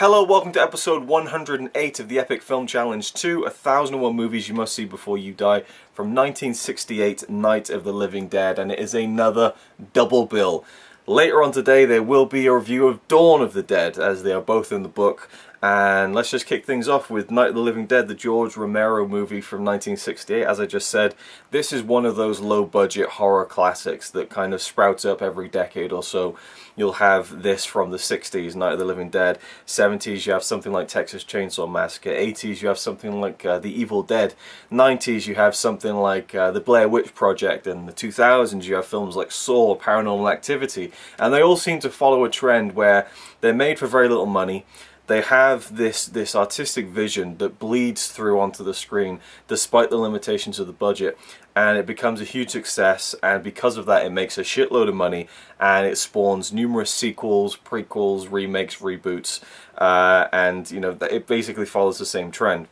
Hello, welcome to episode 108 of the Epic Film Challenge 2, 1001 Movies You Must See Before You Die, from 1968, Night of the Living Dead, and it is another double bill. Later on today there will be a review of Dawn of the Dead, as they are both in the book, and let's just kick things off with Night of the Living Dead, the George Romero movie from 1968. As I just said, this is one of those low-budget horror classics that kind of sprouts up every decade or so. You'll have this from the 60s, Night of the Living Dead. 70s, you have something like Texas Chainsaw Massacre. 80s, you have something like The Evil Dead. 90s, you have something like The Blair Witch Project. And the 2000s, you have films like Saw, Paranormal Activity. And they all seem to follow a trend where they're made for very little money. They have this artistic vision that bleeds through onto the screen despite the limitations of the budget, and it becomes a huge success, and because of that it makes a shitload of money, and it spawns numerous sequels, prequels, remakes, reboots, and you know, it basically follows the same trend.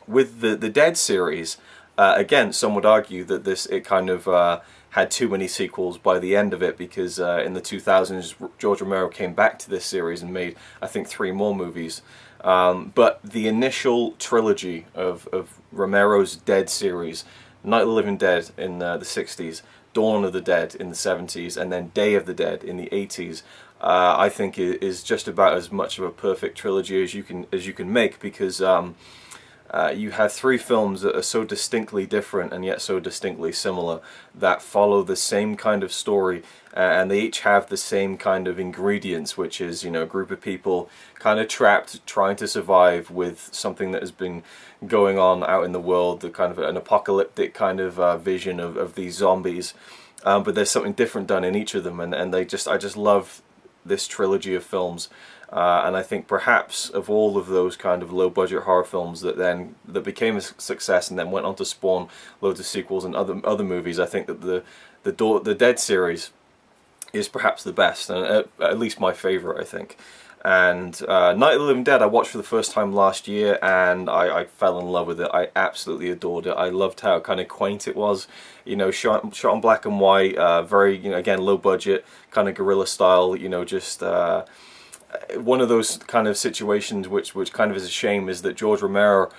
With the Dead series, again, some would argue that it kind of had too many sequels by the end of it, because in the 2000s George Romero came back to this series and made, I think, 3 more movies. But the initial trilogy of Romero's Dead series, Night of the Living Dead in the 60s, Dawn of the Dead in the 70s, and then Day of the Dead in the 80s, I think is just about as much of a perfect trilogy as you can make, because you have 3 films that are so distinctly different and yet so distinctly similar, that follow the same kind of story, and they each have the same kind of ingredients, which is, you know, a group of people kind of trapped, trying to survive with something that has been going on out in the world, the kind of an apocalyptic kind of vision of these zombies, but there's something different done in each of them, and I just love this trilogy of films. And I think perhaps of all of those kind of low-budget horror films that became a success and then went on to spawn loads of sequels and other movies, I think that the Dead series is perhaps the best, and at least my favourite, I think. And Night of the Living Dead I watched for the first time last year, and I fell in love with it. I absolutely adored it. I loved how kind of quaint it was, you know, shot in black and white, very, you know, again, low budget, kind of guerrilla style, you know, just one of those kind of situations which kind of is a shame, is that George Romero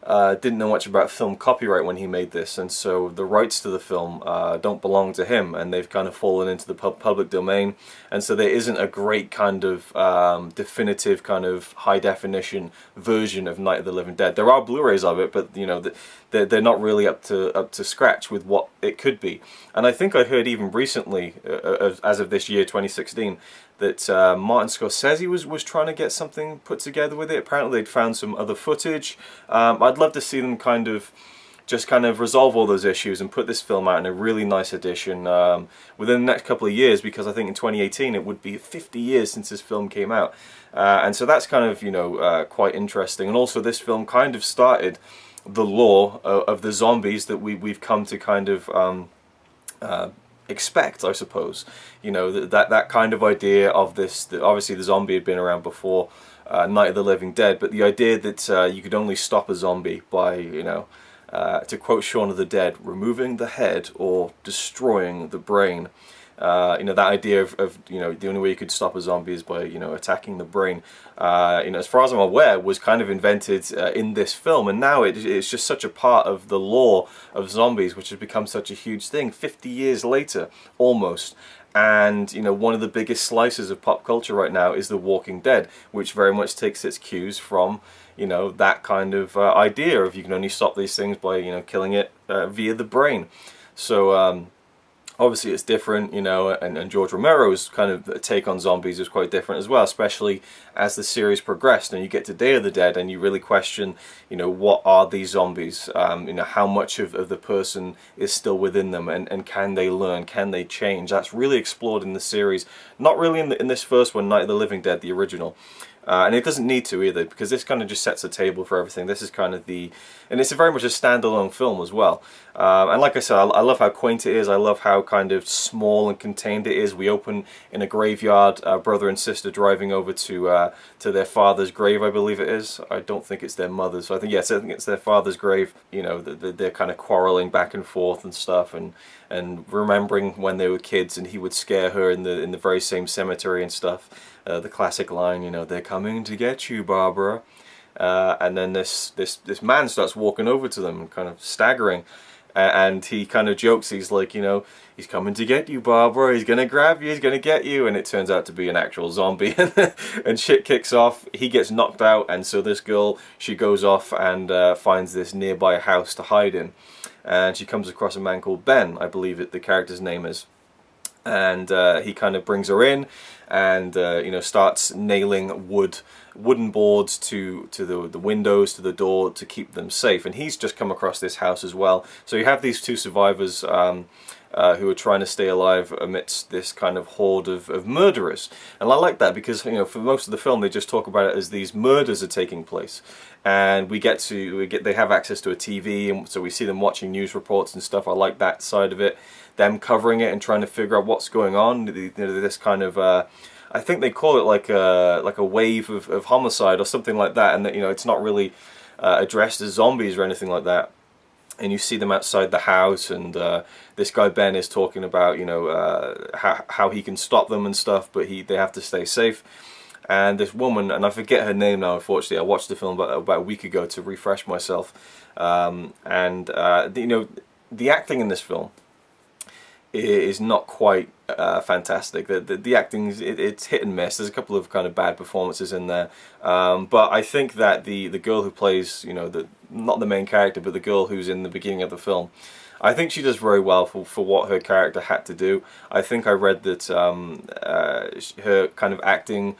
didn't know much about film copyright when he made this, and so the rights to the film don't belong to him, and they've kind of fallen into the public domain, and so there isn't a great kind of definitive kind of high definition version of Night of the Living Dead. There are Blu-rays of it, but you know, they're not really up to scratch with what it could be. And I think I heard even recently, as of this year, 2016, that Martin Scorsese was trying to get something put together with it. Apparently they'd found some other footage. I'd love to see them kind of resolve all those issues and put this film out in a really nice edition within the next couple of years, because I think in 2018 it would be 50 years since this film came out. And so that's kind of, you know, quite interesting. And also this film kind of started the lore of the zombies that we've come to kind of expect, I suppose. You know, that kind of idea of this, obviously the zombie had been around before Night of the Living Dead, but the idea that you could only stop a zombie by, you know, to quote Shaun of the Dead, removing the head or destroying the brain. You know, that idea of, you know, the only way you could stop a zombie is by, you know, attacking the brain, you know, as far as I'm aware, was kind of invented in this film, and now it's just such a part of the lore of zombies, which has become such a huge thing 50 years later, almost. And, you know, one of the biggest slices of pop culture right now is The Walking Dead, which very much takes its cues from, you know, that kind of idea of you can only stop these things by, you know, killing it via the brain. So, obviously it's different, you know, and George Romero's kind of take on zombies is quite different as well, especially as the series progressed and you get to Day of the Dead and you really question, you know, what are these zombies, you know, how much of the person is still within them, and can they learn, can they change? That's really explored in the series, not really in this first one, Night of the Living Dead, the original. And it doesn't need to either, because this kind of just sets the table for everything. This is kind of and it's very much a standalone film as well. And like I said, I love how quaint it is. I love how kind of small and contained it is. We open in a graveyard, brother and sister driving over to their father's grave, I believe it is. I don't think it's their mother's. So I think, yes, I think it's their father's grave. You know, they're kind of quarreling back and forth and stuff, and remembering when they were kids, and he would scare her in the very same cemetery and stuff. The classic line, you know, "There comes coming to get you, Barbara. And then this man starts walking over to them, kind of staggering, and he kind of jokes, he's like, you know, he's coming to get you, Barbara, he's gonna grab you, he's gonna get you, and it turns out to be an actual zombie. And shit kicks off, he gets knocked out, and so this girl, she goes off and finds this nearby house to hide in, and she comes across a man called Ben, I believe the character's name is. And he kind of brings her in, and you know, starts nailing wooden boards to the windows, to the door, to keep them safe. And he's just come across this house as well. So you have these two survivors who are trying to stay alive amidst this kind of horde of murderers. And I like that because, you know, for most of the film they just talk about it as these murders are taking place. And they have access to a TV, and so we see them watching news reports and stuff. I like that side of it. Them covering it and trying to figure out what's going on. This kind of, I think they call it like a wave of homicide or something like that. And you know, it's not really addressed as zombies or anything like that. And you see them outside the house, and this guy Ben is talking about, you know, how he can stop them and stuff, but they have to stay safe. And this woman, and I forget her name now, unfortunately, I watched the film about a week ago to refresh myself, you know, the acting in this film is not quite fantastic. The acting, it's hit and miss. There's a couple of kind of bad performances in there, but I think that the girl who plays, you know, not the main character, but the girl who's in the beginning of the film, I think she does very well for what her character had to do. I think I read that her kind of acting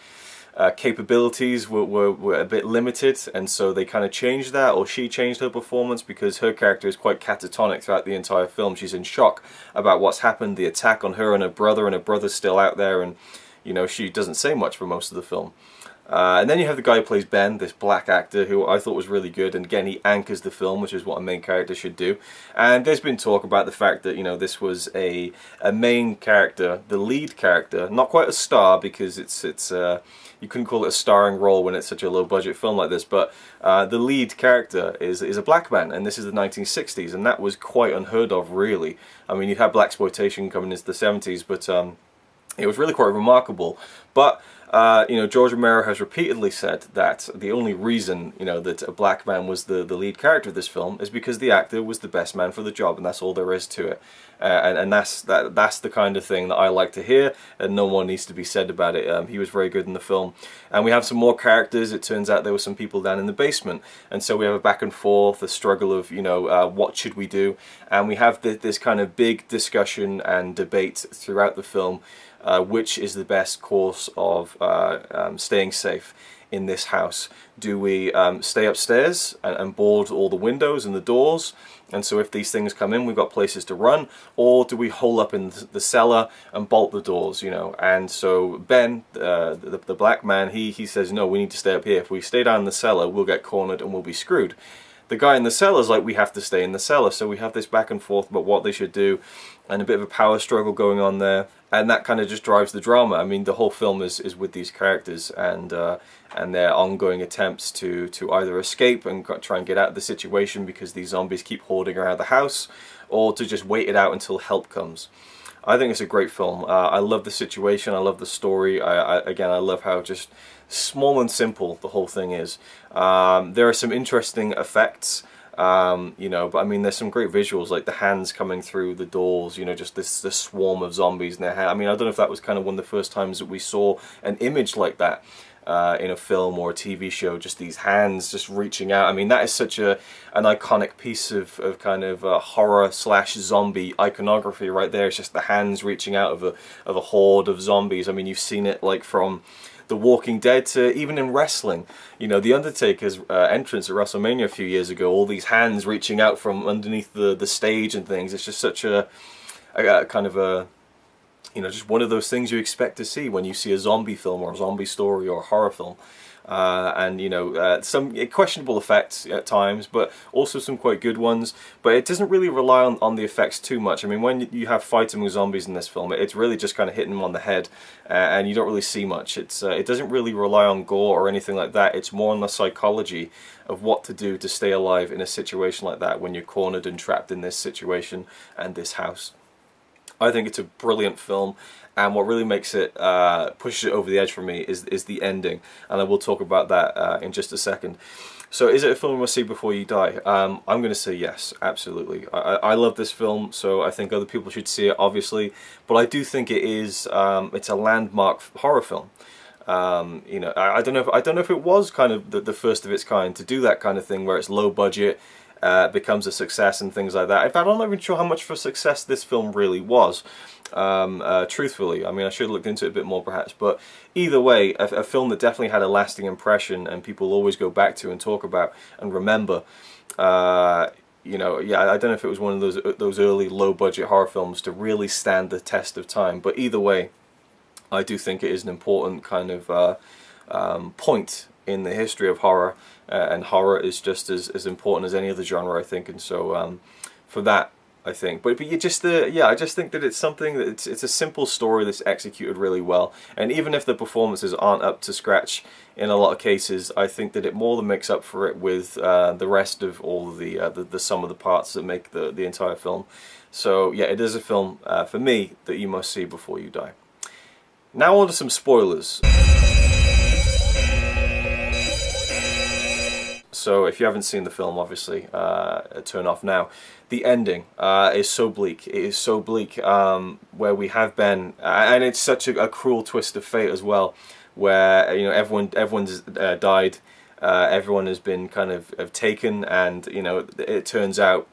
capabilities were a bit limited, and so they kind of changed that, or she changed her performance, because her character is quite catatonic throughout the entire film. She's in shock about what's happened, the attack on her and her brother's still out there, and you know, she doesn't say much for most of the film. And then you have the guy who plays Ben, this black actor, who I thought was really good, and again, he anchors the film, which is what a main character should do. And there's been talk about the fact that, you know, this was a main character, the lead character, not quite a star, because it's you couldn't call it a starring role when it's such a low-budget film like this, but the lead character is a black man, and this is the 1960s, and that was quite unheard of, really. I mean, you had blaxploitation coming into the 70s, but it was really quite remarkable. But you know, George Romero has repeatedly said that the only reason, you know, that a black man was the lead character of this film is because the actor was the best man for the job, and that's all there is to it. And that's the kind of thing that I like to hear, and no more needs to be said about it. He was very good in the film. And we have some more characters. It turns out there were some people down in the basement, and so we have a back and forth, a struggle of, you know, what should we do? And we have this kind of big discussion and debate throughout the film, which is the best course of staying safe in this house. Do we stay upstairs and board all the windows and the doors, and so if these things come in, we've got places to run, or do we hole up in the cellar and bolt the doors, you know? And so Ben, the black man, he says, no, we need to stay up here. If we stay down in the cellar, we'll get cornered and we'll be screwed. The guy in the cellar is like, we have to stay in the cellar. So we have this back and forth about what they should do, and a bit of a power struggle going on there, and that kind of just drives the drama. I mean, the whole film is with these characters and their ongoing attempts to either escape and try and get out of the situation because these zombies keep hoarding around the house, or to just wait it out until help comes. I think it's a great film. I love the situation, I love the story. Again, I love how just small and simple the whole thing is. There are some interesting effects, you know, but I mean, there's some great visuals, like the hands coming through the doors, you know, just this swarm of zombies in their hand. I mean, I don't know if that was kind of one of the first times that we saw an image like that in a film or a TV show, just these hands just reaching out. I mean, that is such an iconic piece of kind of horror / zombie iconography right there. It's just the hands reaching out of a horde of zombies. I mean, you've seen it like from The Walking Dead to even in wrestling. You know, The Undertaker's entrance at WrestleMania a few years ago, all these hands reaching out from underneath the stage and things. It's just such a kind of a, you know, just one of those things you expect to see when you see a zombie film or a zombie story or a horror film. And you know, some questionable effects at times, but also some quite good ones. But it doesn't really rely on the effects too much. I mean, when you have fighting with zombies in this film, it's really just kind of hitting them on the head, and you don't really see much. It doesn't really rely on gore or anything like that. It's more on the psychology of what to do to stay alive in a situation like that when you're cornered and trapped in this situation and this house. I think it's a brilliant film, and what really makes it, pushes it over the edge for me is the ending, and I will talk about that in just a second. So is it a film you must see before you die? I'm going to say yes, absolutely. I love this film, so I think other people should see it, obviously, but I do think it is, it's a landmark horror film. You know, I don't know if it was kind of the first of its kind to do that kind of thing where it's low budget, becomes a success and things like that. In fact, I'm not even sure how much of a success this film really was, truthfully. I mean, I should have looked into it a bit more perhaps, but either way, a film that definitely had a lasting impression and people always go back to and talk about and remember. You know, yeah, I don't know if it was one of those early low budget horror films to really stand the test of time, but either way, I do think it is an important kind of point in the history of horror, and horror is just as important as any other genre, I think, and so for that, I think. But you just, yeah, I just think that it's something that it's a simple story that's executed really well, and even if the performances aren't up to scratch in a lot of cases, I think that it more than makes up for it with the rest of all of the sum of the parts that make the entire film. So yeah, it is a film for me that you must see before you die. Now on to some spoilers. So if you haven't seen the film, obviously, turn off now. The ending is so bleak. It is so bleak, where we have Ben, and it's such a cruel twist of fate as well, where, you know, everyone's died, everyone has been kind of taken, and, you know, it turns out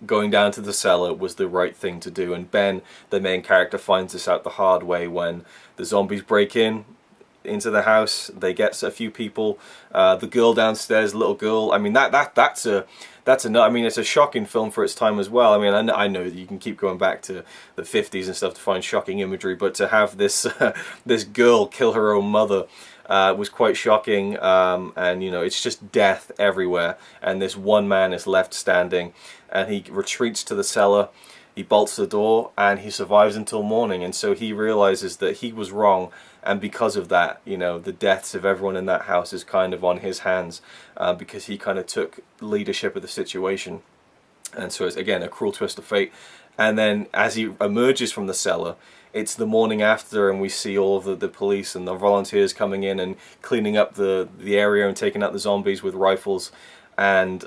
going down to the cellar was the right thing to do, and Ben, the main character, finds this out the hard way when the zombies break into the house. They get a few people, the girl downstairs, little girl. I mean, that's I mean, it's a shocking film for its time as well. I mean, I know that you can keep going back to the 50s and stuff to find shocking imagery, but to have this this girl kill her own mother was quite shocking, and, you know, it's just death everywhere, and this one man is left standing, and he retreats to the cellar, he bolts the door, and he survives until morning, and so he realizes that he was wrong, and because of that, you know, the deaths of everyone in that house is kind of on his hands, because he kind of took leadership of the situation. And so it's, again, a cruel twist of fate. And then as he emerges from the cellar, it's the morning after, and we see all of the police and the volunteers coming in and cleaning up the area and taking out the zombies with rifles, and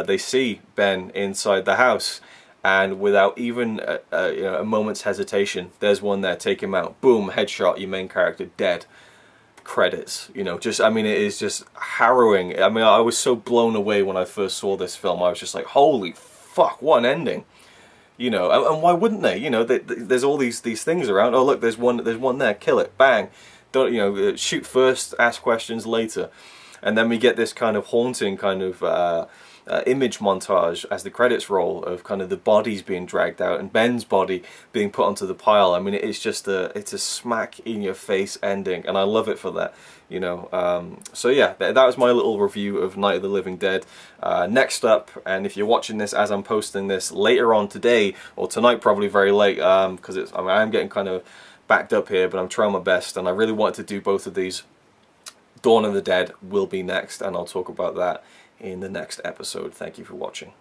they see Ben inside the house, and without even you know, a moment's hesitation, there's one there, take him out, boom, headshot, your main character dead. Credits, you know, just, I mean, it is just harrowing. I mean, I was so blown away when I first saw this film. I was just like, holy fuck, what an ending. You know, and why wouldn't they? You know, there's all these things around. Oh look, there's one there. Kill it, bang. Don't, you know, shoot first, ask questions later, and then we get this kind of haunting kind of image montage as the credits roll of kind of the bodies being dragged out and Ben's body being put onto the pile. I mean, it's just it's a smack in your face ending, and I love it for that. You know, so yeah, that was my little review of Night of the Living Dead. Next up, and if you're watching this as I'm posting this later on today, or tonight probably very late, because it's, I mean, I'm getting kind of backed up here, but I'm trying my best, and I really wanted to do both of these. Dawn of the Dead will be next, and I'll talk about that in the next episode. Thank you for watching.